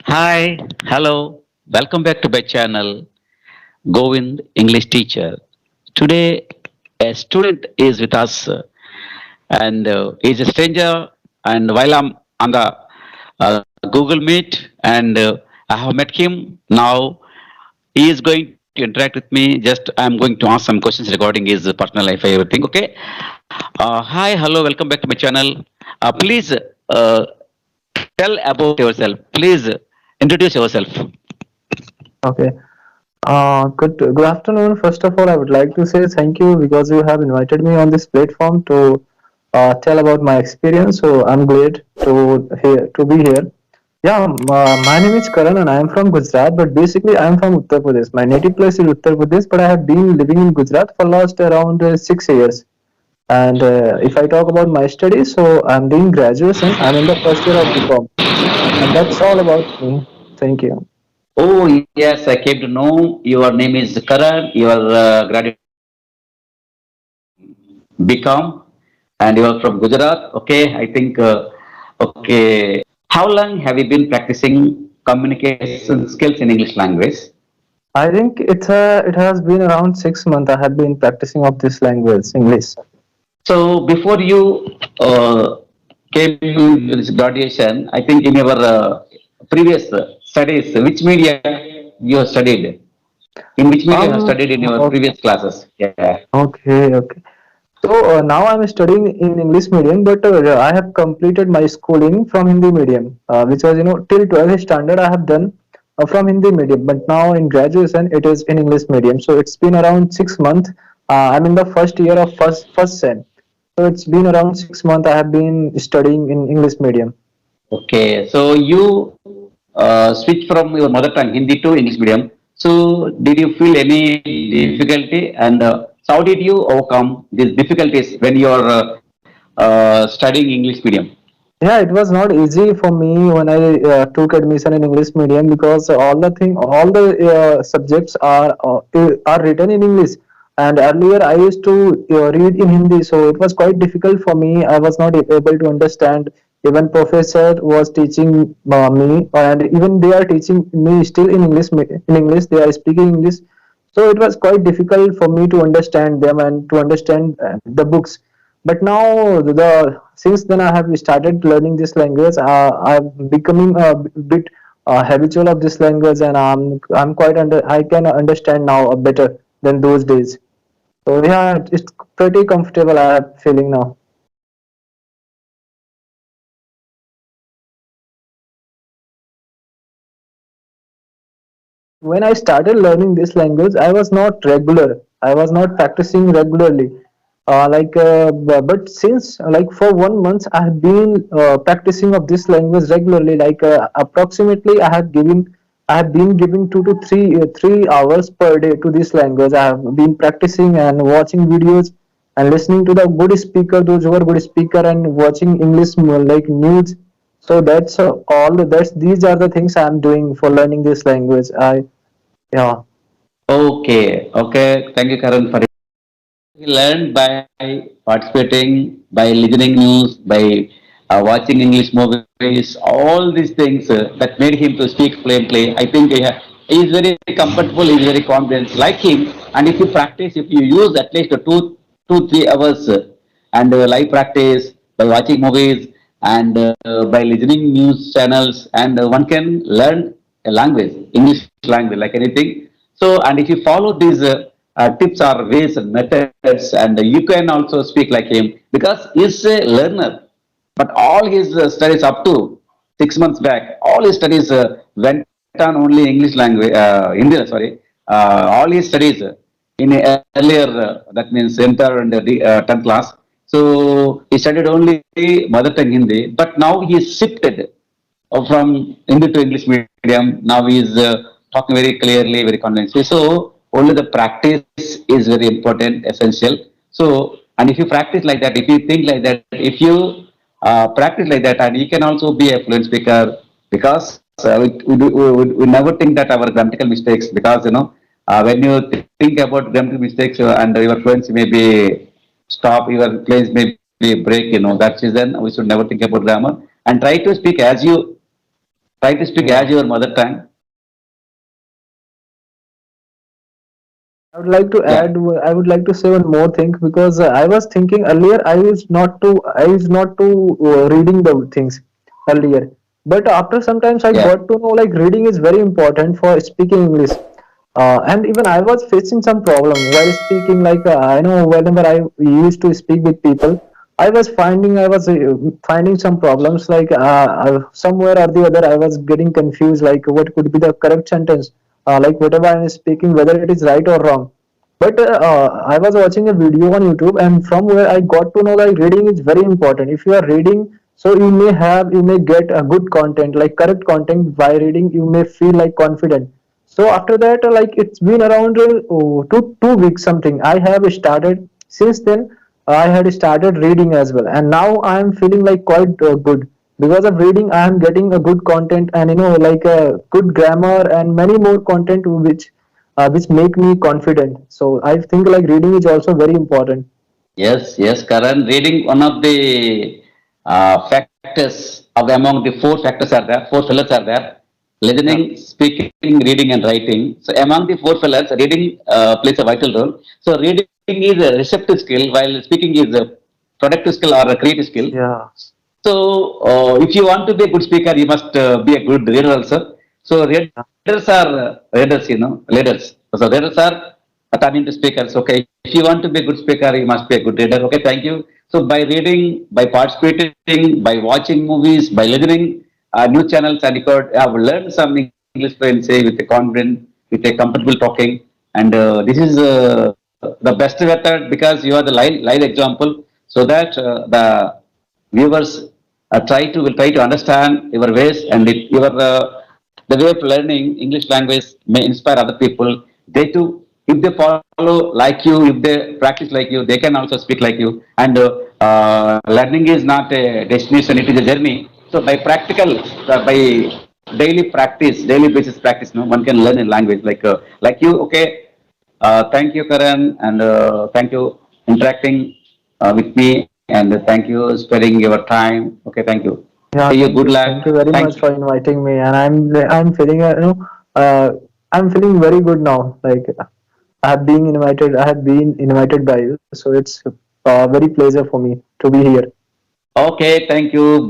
Hi, hello, welcome back to my channel, Govind English Teacher. Today, a student is with us, and he's a stranger. And while I'm on the Google Meet, and I have met him now, he is going to interact with me. Just I'm going to ask some questions regarding his personal life, everything. Okay. Hi, hello, welcome back to my channel. Please tell about yourself. Please introduce yourself. Okay. Good afternoon. First of all, I would like to say thank you because you have invited me on this platform to tell about my experience. So I'm glad to be here. Yeah, my name is Karan and I am from Gujarat, but basically I am from Uttar Pradesh. My native place is Uttar Pradesh, but I have been living in Gujarat for last around 6 years. And if I talk about my studies, so I'm doing graduation. I'm in the first year of BCom, and that's all about me. Thank you. Oh, yes, I came to know your name is Karan, you are graduate BCom, and you are from Gujarat. Okay, I think, okay. How long have you been practicing communication skills in English language? I think it has been around 6 months. I have been practicing of this language, English. So, before you came to this graduation, I think in your previous studies, which media you have studied? In which media you have studied in your Okay, previous classes? Yeah. okay. So now I'm studying in English medium, but I have completed my schooling from Hindi medium, which was till 12th standard I have done from Hindi medium. But now in graduation it is in English medium. So it's been around 6 months. I'm in the first year of first sem. So it's been around 6 months I have been studying in English medium. Okay, so you switch from your mother tongue Hindi to English medium. So did you feel any difficulty, and so how did you overcome these difficulties when you are studying English medium? Yeah, it was not easy for me when I took admission in English medium because all the subjects are written in English, and earlier I used to read in Hindi, so it was quite difficult for me. I was not able to understand. Even professor was teaching me, and even they are teaching me still in English. In English, they are speaking English, so it was quite difficult for me to understand them and to understand the books. But now the since then I have started learning this language. I'm becoming a bit habitual of this language, and I'm quite I can understand now better than those days. So yeah, it's pretty comfortable. I'm feeling now. When I started learning this language, I was not regular. I was not practicing regularly. But since like for 1 month, I have been practicing of this language regularly. Approximately, I have been giving 2 to 3 hours per day to this language. I have been practicing and watching videos and listening to the good speaker, those who are good speaker, and watching English like news. So that's all. That's these are the things I'm doing for learning this language. I yeah. Okay, okay. Thank you, Karan, for it. He learned by participating, by listening news, by watching English movies, all these things that made him to speak fluently. I think he is very comfortable, he is very confident, like him. And if you practice, if you use at least 3 hours and live practice by watching movies and by listening news channels, and one can learn a language, English language, like anything. So, and if you follow these tips or ways and methods, and you can also speak like him because he's a learner. But all his studies up to 6 months back, all his studies went on only English language, Hindi, sorry. All his studies in earlier, that means enter and 10th class. So he studied only mother tongue Hindi, but now he shifted from Hindi to English medium. Now he is talking very clearly, very convincingly. So only the practice is very important, essential. So, and if you practice like that, if you think like that, if you practice like that, and you can also be a fluent speaker because we never think that our grammatical mistakes, because when you think about grammatical mistakes and your fluency may be stop, your place may be break. That reason we should never think about grammar and try to speak as you Try to speak Yeah. as your mother tongue. I would like to Yeah, add. I would like to say one more thing because I was thinking earlier. I was not to reading the things earlier, but after sometimes I yeah, got to know like reading is very important for speaking English. And even I was facing some problem while speaking. Like I know whenever I used to speak with people, I was finding some problems. Like somewhere or the other, I was getting confused. Like what could be the correct sentence? Like whatever I am speaking, whether it is right or wrong. But I was watching a video on YouTube, and from where I got to know like reading is very important. If you are reading, so you may get a good content, like correct content by reading. You may feel like confident. So after that, like it's been around 2 weeks something. I have started since then. I had started reading as well, and now I am feeling like quite good because of reading. I am getting a good content, and like a good grammar and many more content which make me confident. So I think like reading is also very important. yes, yes, Karan. Reading one of the factors of among the four factors are there, four pillars are there. Yeah, Listening, speaking, reading, and writing. So among the four pillars, reading plays a vital role. So reading is a receptive skill, while speaking is a productive skill or a creative skill. yeah, So, if you want to be a good speaker, you must be a good reader also. So, readers are readers, leaders. So, readers are turning to speakers. Okay, if you want to be a good speaker, you must be a good reader. Okay, thank you. So, by reading, by participating, by watching movies, by listening news channels, and record, I have learned some English fluency with a confident, with a comfortable talking. And this is the best method because you are the live example, so that the viewers will try to understand your ways, and your the way of learning English language may inspire other people. They too, if they follow like you, if they practice like you, they can also speak like you. And learning is not a destination; it is a journey. So by practical, by daily basis practice, no one can learn a language like you. Okay, thank you, Karan, and thank you interacting with me, and thank you sparing your time. Okay, thank you. yeah. See you. Good Thank you luck. very Thank much you. for inviting me, and I'm feeling uh, I'm feeling very good now. Like I have been invited by you, so it's very pleasure for me to be here. Okay, thank you.